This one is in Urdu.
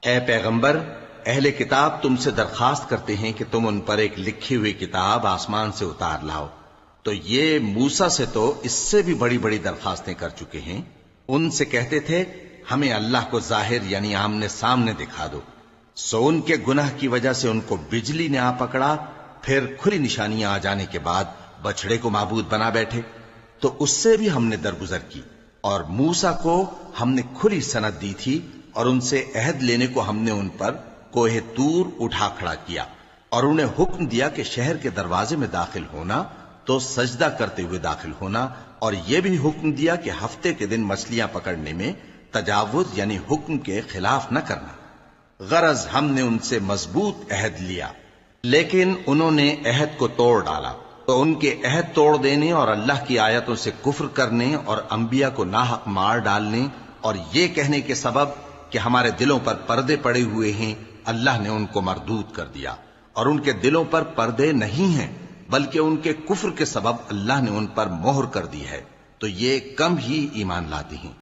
اے پیغمبر، اہل کتاب تم سے درخواست کرتے ہیں کہ تم ان پر ایک لکھی ہوئی کتاب آسمان سے اتار لاؤ، تو یہ موسیٰ سے تو اس سے بھی بڑی بڑی درخواستیں کر چکے ہیں۔ ان سے کہتے تھے ہمیں اللہ کو ظاہر یعنی آمنے سامنے دکھا دو، سو ان کے گناہ کی وجہ سے ان کو بجلی نے آ پکڑا، پھر کھلی نشانیاں آ جانے کے بعد بچڑے کو معبود بنا بیٹھے، تو اس سے بھی ہم نے درگزر کی۔ اور موسیٰ کو ہم نے کھلی سند دی تھی، اور ان سے عہد لینے کو ہم نے ان پر کوہ طور اٹھا کھڑا کیا، اور انہیں حکم دیا کہ شہر کے دروازے میں داخل ہونا تو سجدہ کرتے ہوئے داخل ہونا، اور یہ بھی حکم دیا کہ ہفتے کے دن مچھلیاں پکڑنے میں تجاوز یعنی حکم کے خلاف نہ کرنا۔ غرض ہم نے ان سے مضبوط عہد لیا، لیکن انہوں نے عہد کو توڑ ڈالا، تو ان کے عہد توڑ دینے اور اللہ کی آیتوں سے کفر کرنے اور انبیاء کو ناحق مار ڈالنے اور یہ کہنے کے سبب کہ ہمارے دلوں پر پردے پڑے ہوئے ہیں، اللہ نے ان کو مردود کر دیا۔ اور ان کے دلوں پر پردے نہیں ہیں، بلکہ ان کے کفر کے سبب اللہ نے ان پر مہر کر دی ہے، تو یہ کم ہی ایمان لاتے ہیں۔